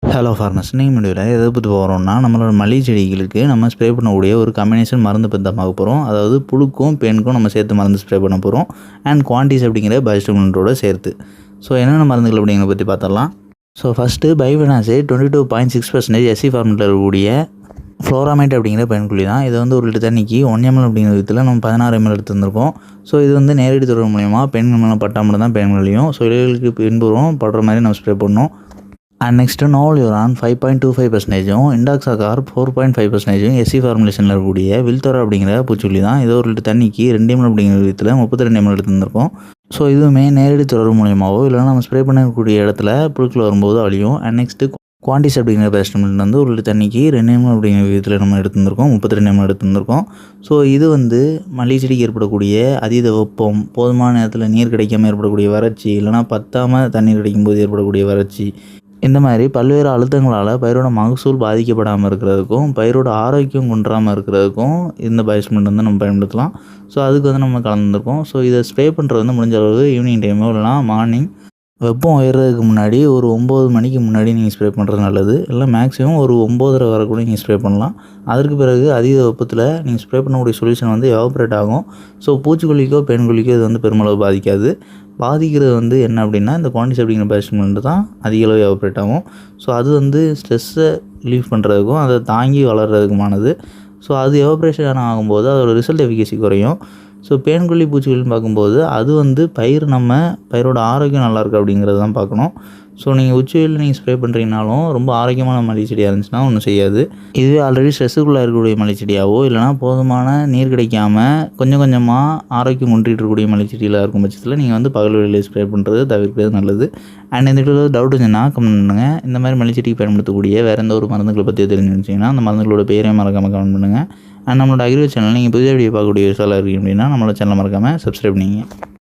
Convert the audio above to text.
Hello farmers, நீங்கள் முடிவில் எதை பற்றி போகிறோம்னா நம்மளோட மல்லிகை செடிகளுக்கு நம்ம ஸ்ப்ரே பண்ணக்கூடிய ஒரு காம்பினேஷன் மருந்து பற்றி தான் பார்க்க போகிறோம். அதாவது புழுக்கும் பேனுக்கும் நம்ம சேர்த்து மருந்து ஸ்ப்ரே பண்ண போகிறோம். அண்ட் குவான்டிஸ் அப்படிங்கிற பயோஸ்டிமுலண்ட்டோட சேர்த்து. ஸோ என்னென்ன மருந்துகள் அப்படிங்கிறத பற்றி பார்த்துடலாம். ஸோ ஃபஸ்ட்டு பைஃபெனாசே 22.6% எஸ்சி ஃபார்மெட்டில் இருக்கக்கூடிய ஃப்ளோராமைட் அப்படிங்கிற பயன்குழி தான். இதை வந்து 1 லிட்டர் தண்ணிக்கு 1 ml அப்படிங்கிற விதத்தில் நம்ம 16 ml எடுத்துருந்துருக்கோம். ஸோ இது வந்து நேரடி தொடர்பு மூலயமா பெண்கள் மேலே பட்டா மட்டும் தான் பெண்களையும் ஸோ இலைகளுக்கு பின்புறம் படுற மாதிரி நம்ம ஸ்ப்ரே பண்ணணும். அண்ட் நெக்ஸ்ட்டு நோவல்யூரான் 5.25%, இண்டாக்ஸாகார் 4.5% எஸ்சி ஃபார்முலேஷனில் இருக்கக்கூடிய வில்தோரா அப்படிங்கிற பூச்சிக்கொல்லி தான். இது 1 லிட்டர் தண்ணிக்கு 2 ml அப்படிங்கிற விதத்தில் 32 ml எடுத்துருந்துருக்கோம். ஸோ இதுவுமே நேரடி தொடர்பு மூலியமாகவோ இல்லைனா நம்ம ஸ்ப்ரே பண்ணக்கூடிய இடத்துல புழுக்கள் வரும்போது அழியும். அண்ட் நெக்ஸ்ட்டு குவான்டிஸ் அப்படிங்கிற பேஸ்டமெண்ட் வந்து 1 லிட்டர் தண்ணிக்கு 2 ml அப்படிங்கிற விதத்தில் நம்ம எடுத்துருந்துருக்கோம், 32 ml எடுத்துருந்துருக்கோம். ஸோ இது வந்து மல்லிகை செடிக்கு ஏற்படக்கூடிய அதீத வெப்பம், போதுமான நேரத்தில் நீர் கிடைக்காமல் ஏற்படக்கூடிய வறட்சி, இல்லைனா பத்தாமல் தண்ணீர் கிடைக்கும்போது ஏற்படக்கூடிய வறட்சி, இந்த மாதிரி பல்வேறு அழுத்தங்களால் பயிரோட மகசூல் பாதிக்கப்படாமல் இருக்கிறதுக்கும் பயிரோட ஆரோக்கியம் குன்றாமல் இருக்கிறதுக்கும் இந்த பயோஸ்டிமுலண்ட் வந்து நம்ம பயன்படுத்தலாம். ஸோ அதுக்கு வந்து நம்ம கலந்துருக்கோம். ஸோ இதை ஸ்ப்ரே பண்ணுறது வந்து முடிஞ்ச அளவு ஈவினிங் டைமோ இல்லைனா மார்னிங் வெப்பம் உயர்றதுக்கு முன்னாடி ஒரு 9 மணிக்கு முன்னாடி நீங்கள் ஸ்ப்ரே பண்ணுறது நல்லது. இல்லை மேக்ஸிமம் ஒரு 9:30 வரை கூட நீங்கள் ஸ்ப்ரே பண்ணலாம். அதற்கு பிறகு அதீத வெப்பத்தில் நீங்கள் ஸ்ப்ரே பண்ணக்கூடிய சொல்யூஷன் வந்து எவாப்ரேட் ஆகும். ஸோ பூச்சிக்கொல்லிக்கோ பெண்கொல்லிக்கோ இது வந்து பெருமளவு பாதிக்காது. பாதிக்கிறது வந்து என்ன அப்படின்னா இந்த குவான்டிஸ் அப்படிங்கிற பயோஸ்டிமுலண்ட் தான் அதிக அளவு எவாப்ரேட் ஆகும். ஸோ அது வந்து ஸ்ட்ரெஸ்ஸை ரிலீஃப் பண்ணுறதுக்கும் அதை தாங்கி வளர்கிறதுக்குமானது. ஸோ அது எவாப்ரேஷன் ஆகும்போது அதோட ரிசல்ட் எஃபிகசி குறையும். ஸோ பேன்கொல்லி பூச்சிக்கொல்லின்னு பார்க்கும்போது அது வந்து பயிரோட ஆரோக்கியம் நல்லாயிருக்கு அப்படிங்கிறது தான் பார்க்கணும். ஸோ நீங்கள் உச்சியில் நீங்கள் ஸ்ப்ரே பண்ணுறீங்கனாலும் ரொம்ப ஆரோக்கியமான மல்லிகை செடியாக இருந்துச்சுன்னா ஒன்றும் செய்யாது. இதுவே ஆல்ரெடி ஸ்ட்ரெஸ்ஸுக்குள்ளே இருக்கக்கூடிய மல்லிகை செடியாவோ இல்லைனா போதுமான நீர் கிடைக்காம கொஞ்சம் கொஞ்சமாக ஆரோக்கியம் குன்றிட்டு இருக்கக்கூடிய மல்லிகை செடியில் இருக்கும் பட்சத்தில் நீங்கள் வந்து பகல் வேளையில் ஸ்ப்ரே பண்ணுறது தவிர்க்கிறது நல்லது. அண்ட் இந்த வீடியோவில் டவுட் இருந்துச்சுன்னா கமெண்ட் பண்ணுங்கள். இந்த மாதிரி மல்லிகை செடிக்கு பயன்படுத்தக்கூடிய வேறு எந்த ஒரு மருந்துகளை பற்றி தெரிஞ்சுச்சிங்கன்னா அந்த மருந்துகளோட பேரையும் மறக்காமல் கமெண்ட் பண்ணுங்கள். அண்ட் நம்மளோட அக்ரிகல்ச்சர் சேனல் நீங்கள் புதிய வீடியோ பார்க்கக்கூடிய விஷயம் இருக்குது அப்படின்னா நம்மளோட சேனலை மறக்காமல் சப்ஸ்கிரைப் பண்ணிங்க.